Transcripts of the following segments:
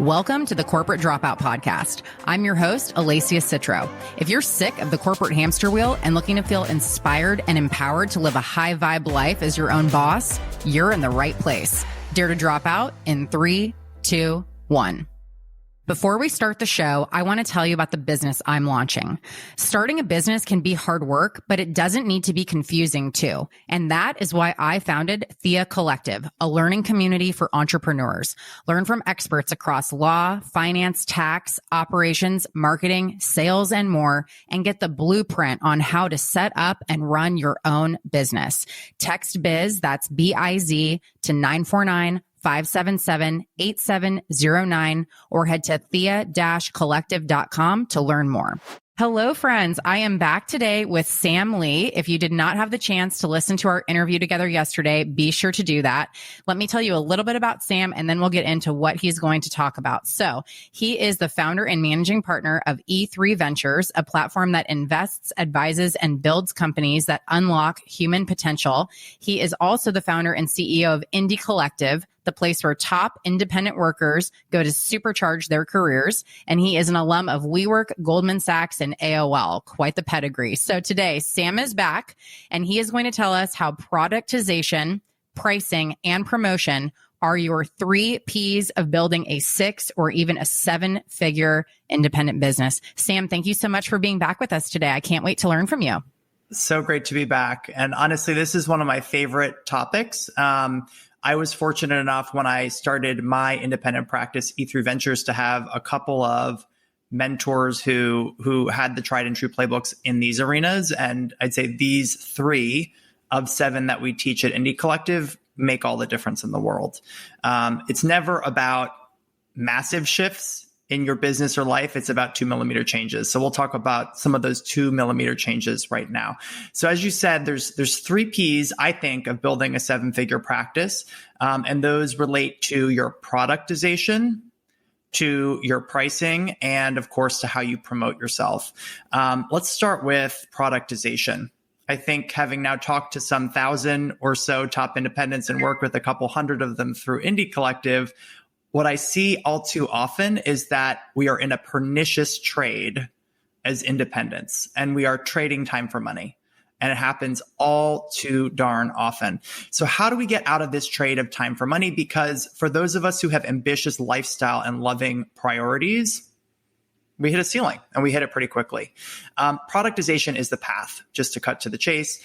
Welcome to the Corporate Dropout Podcast. I'm your host, Alacia Citro. If you're sick of the corporate hamster wheel and looking to feel inspired and empowered to live a high vibe life as your own boss, you're in the right place. Dare to drop out in 3, 2, 1. Before we start the show, I want to tell you about the business I'm launching. Starting a business can be hard work, but it doesn't need to be confusing too. And that is why I founded Thea Collective, a learning community for entrepreneurs. Learn from experts across law, finance, tax, operations, marketing, sales, and more, and get the blueprint on how to set up and run your own business. Text BIZ, that's B-I-Z, to 949-577-8709 or head to thea-collective.com to learn more. Hello, friends. I am back today with Sam Lee. If you did not have the chance to listen to our interview together yesterday, be sure to do that. Let me tell you a little bit about Sam, and then we'll get into what he's going to talk about. So he is the founder and managing partner of E3 Ventures, a platform that invests, advises, and builds companies that unlock human potential. He is also the founder and CEO of Indie Collective, the place where top independent workers go to supercharge their careers. And he is an alum of WeWork, Goldman Sachs, and AOL. Quite the pedigree. So today, Sam is back, and he is going to tell us how productization, pricing, and promotion are your 3 Ps of building a 6 or even a 7-figure independent business. Sam, thank you so much for being back with us today. I can't wait to learn from you. So great to be back. And honestly, this is one of my favorite topics. I was fortunate enough when I started my independent practice, E3 Ventures, to have a couple of mentors who had the tried and true playbooks in these arenas. And I'd say these 3 of 7 that we teach at Indie Collective make all the difference in the world. It's never about massive shifts in your business or life. It's about 2mm changes. So we'll talk about some of those 2mm changes right now. So as you said, there's 3 Ps, I think, of building a 7-figure practice. And those relate to your productization, to your pricing, and of course, to how you promote yourself. Let's start with productization. I think, having now talked to some 1,000 or so top independents and worked with a couple hundred of them through Indie Collective, what I see all too often is that we are in a pernicious trade as independents, and we are trading time for money. And it happens all too darn often. So how do we get out of this trade of time for money? Because for those of us who have ambitious lifestyle and loving priorities, we hit a ceiling, and we hit it pretty quickly. Productization is the path, just to cut to the chase.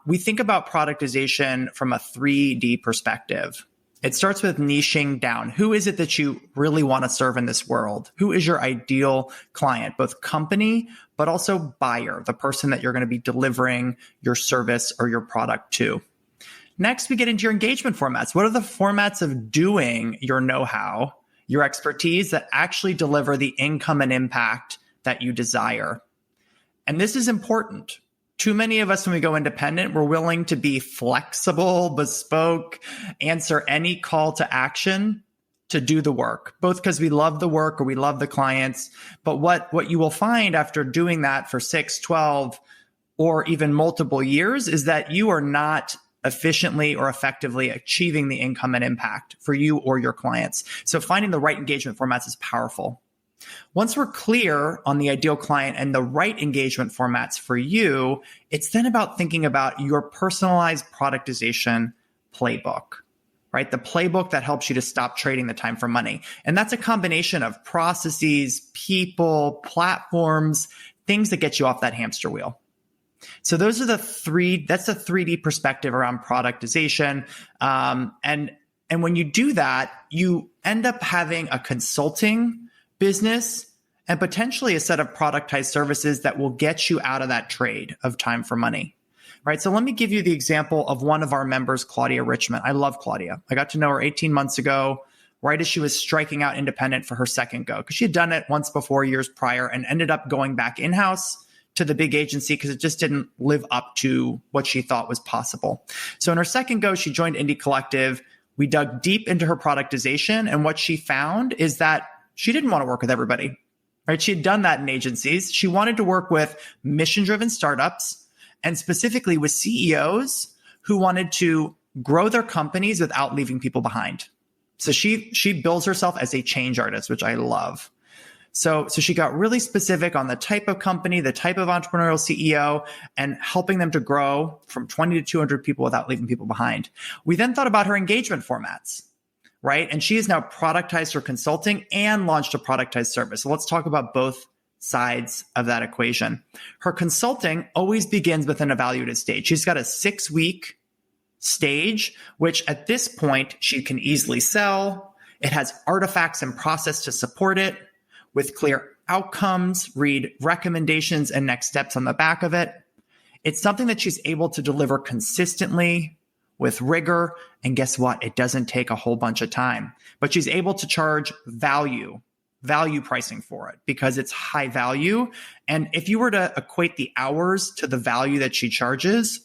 We think about productization from a 3D perspective. It starts with niching down. Who is it that you really want to serve in this world? Who is your ideal client, both company, but also buyer, the person that you're going to be delivering your service or your product to? Next, we get into your engagement formats. What are the formats of doing your know-how, your expertise that actually deliver the income and impact that you desire? And this is important. Too many of us, when we go independent, we're willing to be flexible, bespoke, answer any call to action to do the work, both because we love the work or we love the clients. But what you will find after doing that for 6, 12, or even multiple years is that you are not efficiently or effectively achieving the income and impact for you or your clients. So finding the right engagement formats is powerful. Once we're clear on the ideal client and the right engagement formats for you, it's then about thinking about your personalized productization playbook, right? The playbook that helps you to stop trading the time for money. And that's a combination of processes, people, platforms, things that get you off that hamster wheel. So those are that's the 3D perspective around productization. And when you do that, you end up having a consulting business and potentially a set of productized services that will get you out of that trade of time for money, right? So let me give you the example of one of our members, Claudia Richmond. I love Claudia. I got to know her 18 months ago, right as she was striking out independent for her second go, because she had done it once before, years prior, and ended up going back in-house to the big agency because it just didn't live up to what she thought was possible. So in her second go, she joined Indie Collective. We dug deep into her productization, and what she found is that she didn't want to work with everybody, right? She had done that in agencies. She wanted to work with mission-driven startups, and specifically with CEOs who wanted to grow their companies without leaving people behind. So she bills herself as a change artist, which I love. So she got really specific on the type of company, the type of entrepreneurial CEO, and helping them to grow from 20 to 200 people without leaving people behind. We then thought about her engagement formats, right? And she has now productized her consulting and launched a productized service. So let's talk about both sides of that equation. Her consulting always begins with an evaluative stage. She's got a 6-week stage, which at this point she can easily sell. It has artifacts and process to support it with clear outcomes, read recommendations and next steps on the back of it. It's something that she's able to deliver consistently with rigor. And guess what? It doesn't take a whole bunch of time, but she's able to charge value pricing for it because it's high value. And if you were to equate the hours to the value that she charges,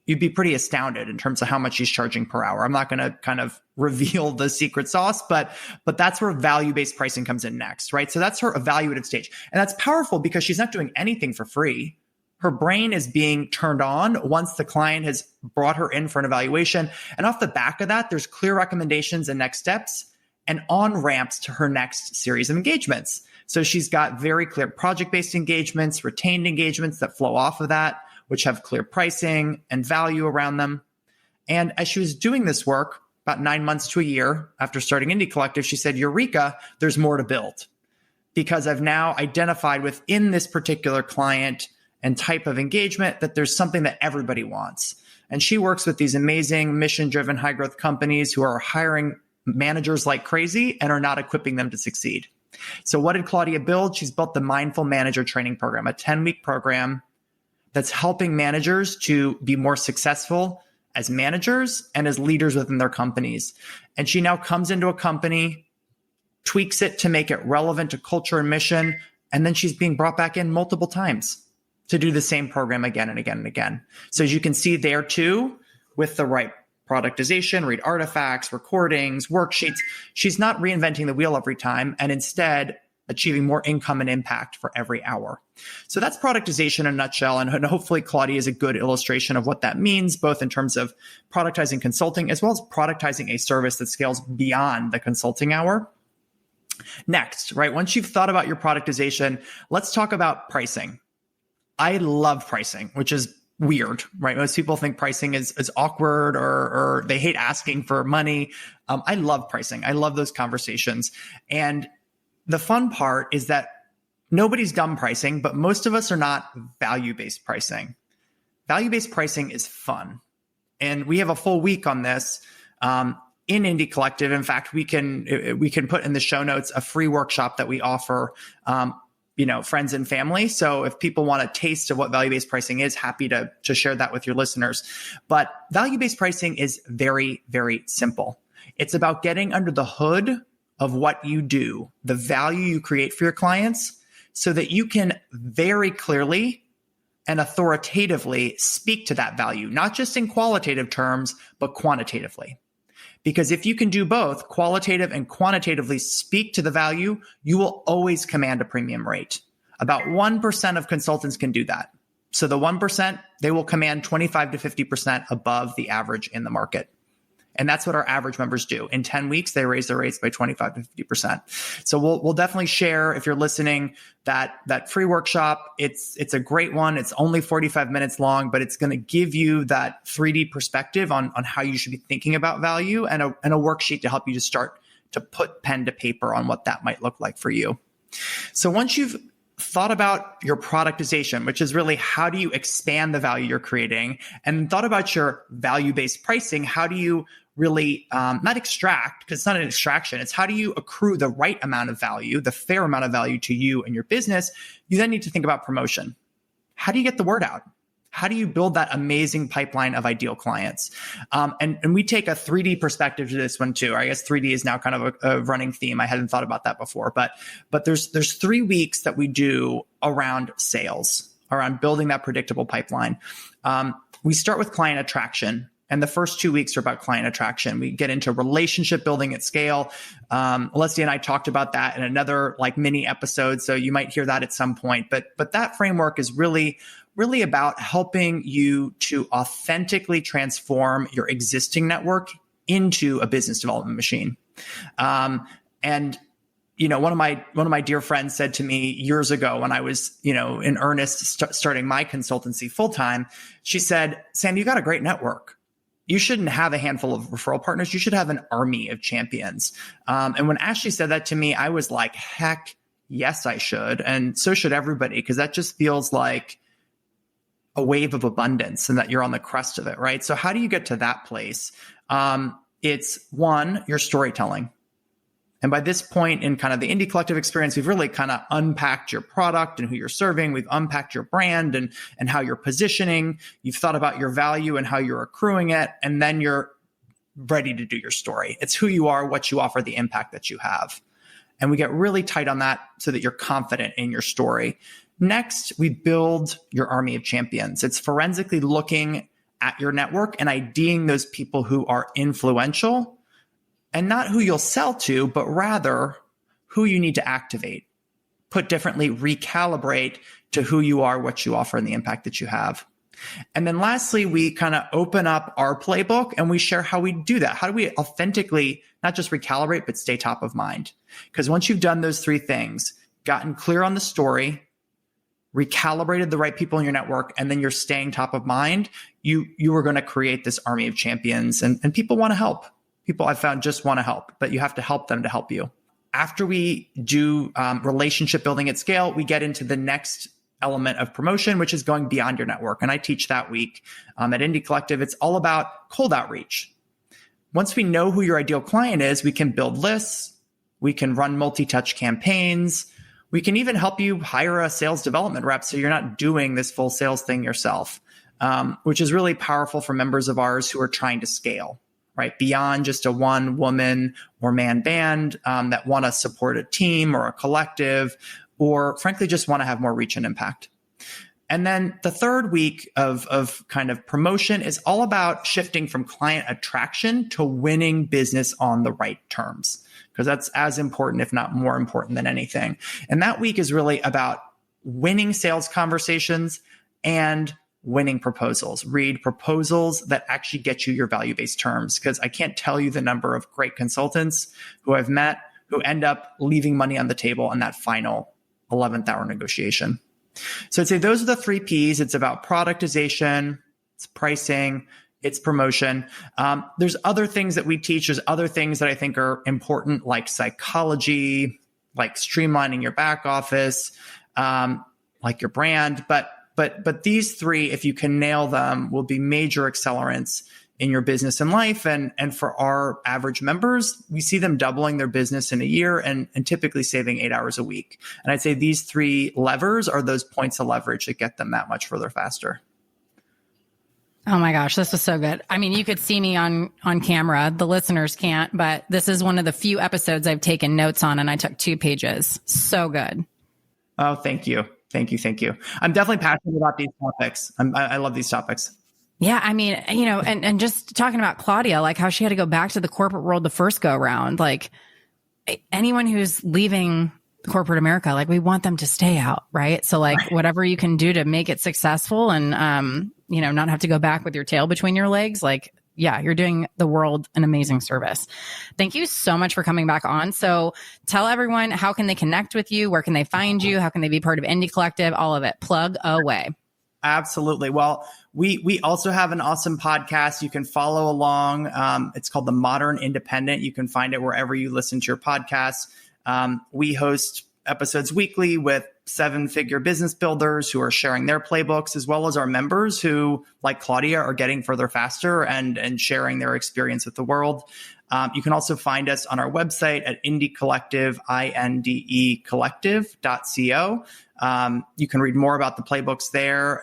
you'd be pretty astounded in terms of how much she's charging per hour. I'm not going to kind of reveal the secret sauce, but that's where value-based pricing comes in next, right? So that's her evaluative stage. And that's powerful because she's not doing anything for free. Her brain is being turned on once the client has brought her in for an evaluation. And off the back of that, there's clear recommendations and next steps and on-ramps to her next series of engagements. So she's got very clear project-based engagements, retained engagements that flow off of that, which have clear pricing and value around them. And as she was doing this work, about 9 months to a year after starting Indie Collective, she said, Eureka, there's more to build because I've now identified within this particular client and type of engagement that there's something that everybody wants. And she works with these amazing mission-driven high-growth companies who are hiring managers like crazy and are not equipping them to succeed. So what did Claudia build? She's built the Mindful Manager Training Program, a 10-week program that's helping managers to be more successful as managers and as leaders within their companies. And she now comes into a company, tweaks it to make it relevant to culture and mission, and then she's being brought back in multiple times to do the same program again and again and again. So as you can see there too, with the right productization, read artifacts, recordings, worksheets, she's not reinventing the wheel every time and instead achieving more income and impact for every hour. So that's productization in a nutshell. And hopefully Claudia is a good illustration of what that means, both in terms of productizing consulting, as well as productizing a service that scales beyond the consulting hour. Next, right? Once you've thought about your productization, let's talk about pricing. I love pricing, which is weird, right? Most people think pricing is awkward or they hate asking for money. I love pricing. I love those conversations. And the fun part is that nobody's dumb pricing, but most of us are not value-based pricing. Value-based pricing is fun. And we have a full week on this in Indie Collective. In fact, we can put in the show notes a free workshop that we offer, friends and family. So if people want a taste of what value-based pricing is, happy to share that with your listeners. But value-based pricing is very, very simple. It's about getting under the hood of what you do, the value you create for your clients, so that you can very clearly and authoritatively speak to that value, not just in qualitative terms, but quantitatively. Because if you can do both, qualitative and quantitatively speak to the value, you will always command a premium rate. About 1% of consultants can do that. So the 1%, they will command 25 to 50% above the average in the market. And that's what our average members do. In 10 weeks, they raise their rates by 25 to 50%. So we'll definitely share, if you're listening, that free workshop. It's a great one. It's only 45 minutes long, but it's going to give you that 3D perspective on how you should be thinking about value and a worksheet to help you to start to put pen to paper on what that might look like for you. So once you've thought about your productization, which is really how do you expand the value you're creating, and thought about your value-based pricing, how do you really not extract, because it's not an extraction, it's how do you accrue the right amount of value, the fair amount of value to you and your business, you then need to think about promotion. How do you get the word out? How do you build that amazing pipeline of ideal clients? And we take a 3D perspective to this one too. I guess 3D is now kind of a running theme. I hadn't thought about that before, but there's 3 weeks that we do around sales, around building that predictable pipeline. We start with client attraction. And the first 2 weeks are about client attraction. We get into relationship building at scale. Alessia and I talked about that in another mini episode, so you might hear that at some point. But that framework is really about helping you to authentically transform your existing network into a business development machine. And one of my dear friends said to me years ago when I was, in earnest starting my consultancy full time, she said, "Sam, you got a great network. You shouldn't have a handful of referral partners. You should have an army of champions." And when Ashley said that to me, I was like, heck yes, I should. And so should everybody, because that just feels like a wave of abundance and that you're on the crest of it, right? So how do you get to that place? It's one, your storytelling. And by this point in kind of the Indie Collective experience, we've really kind of unpacked your product and who you're serving. We've unpacked your brand and how you're positioning. You've thought about your value and how you're accruing it. And then you're ready to do your story. It's who you are, what you offer, the impact that you have. And we get really tight on that so that you're confident in your story. Next, we build your army of champions. It's forensically looking at your network and IDing those people who are influential, and not who you'll sell to, but rather who you need to activate. Put differently, recalibrate to who you are, what you offer, and the impact that you have. And then lastly, we kind of open up our playbook and we share how we do that. How do we authentically not just recalibrate, but stay top of mind? Because once you've done those three things, gotten clear on the story, recalibrated the right people in your network, and then you're staying top of mind, you are going to create this army of champions. And people want to help. People I've found just want to help, but you have to help them to help you. After we do relationship building at scale, we get into the next element of promotion, which is going beyond your network. And I teach that week at Indie Collective. It's all about cold outreach. Once we know who your ideal client is, we can build lists. We can run multi-touch campaigns. We can even help you hire a sales development rep so you're not doing this full sales thing yourself, which is really powerful for members of ours who are trying to scale. Right? Beyond just a one woman or man band that want to support a team or a collective, or frankly, just want to have more reach and impact. And then the third week of kind of promotion is all about shifting from client attraction to winning business on the right terms, because that's as important, if not more important than anything. And that week is really about winning sales conversations and winning proposals. Read proposals that actually get you your value-based terms, because I can't tell you the number of great consultants who I've met who end up leaving money on the table on that final 11th hour negotiation. So I'd say those are the three Ps. It's about productization, it's pricing, it's promotion. There's other things that we teach. There's other things that I think are important, like psychology, like streamlining your back office, like your brand. But these three, if you can nail them, will be major accelerants in your business and life. And for our average members, we see them doubling their business in a year and typically saving 8 hours a week. And I'd say these three levers are those points of leverage that get them that much further faster. Oh my gosh, this was so good. I mean, you could see me on camera. The listeners can't, but this is one of the few episodes I've taken notes on, and I took 2 pages. So good. Oh, thank you. Thank you. I'm definitely passionate about these topics. I love these topics. Yeah. I mean, and just talking about Claudia, like how she had to go back to the corporate world the first go round, like anyone who's leaving corporate America, like we want them to stay out. Right. So like whatever you can do to make it successful and, not have to go back with your tail between your legs, like, yeah, you're doing the world an amazing service. Thank you so much for coming back on. So tell everyone, how can they connect with you? Where can they find you? How can they be part of Indie Collective? All of it. Plug away. Absolutely. Well, we also have an awesome podcast. You can follow along. It's called The Modern Independent. You can find it wherever you listen to your podcasts. We host episodes weekly with 7-figure business builders who are sharing their playbooks, as well as our members who, like Claudia, are getting further faster and sharing their experience with the world. You can also find us on our website at Indie Collective, INDE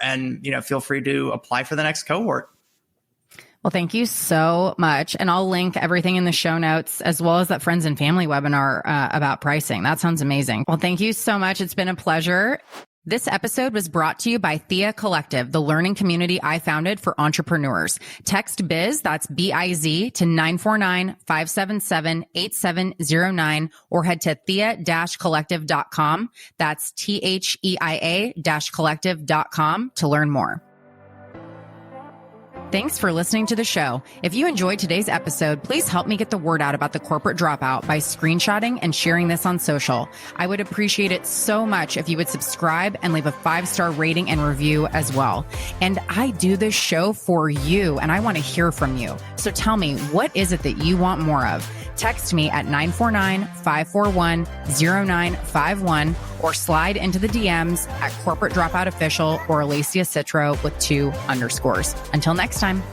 and, feel free to apply for the next cohort. Well, thank you so much. And I'll link everything in the show notes, as well as that friends and family webinar about pricing. That sounds amazing. Well, thank you so much. It's been a pleasure. This episode was brought to you by Thea Collective, the learning community I founded for entrepreneurs. Text BIZ, that's BIZ, to 949-577-8709, or head to thea-collective.com. That's THEIA-collective.com to learn more. Thanks for listening to the show. If you enjoyed today's episode, please help me get the word out about the corporate dropout by screenshotting and sharing this on social. I would appreciate it so much if you would subscribe and leave a 5-star rating and review as well. And I do this show for you, and I want to hear from you. So tell me, what is it that you want more of? Text me at 949-541-0951 or slide into the DMs at Corporate Dropout Official or Alicia Citro with 2 underscores. Until next time.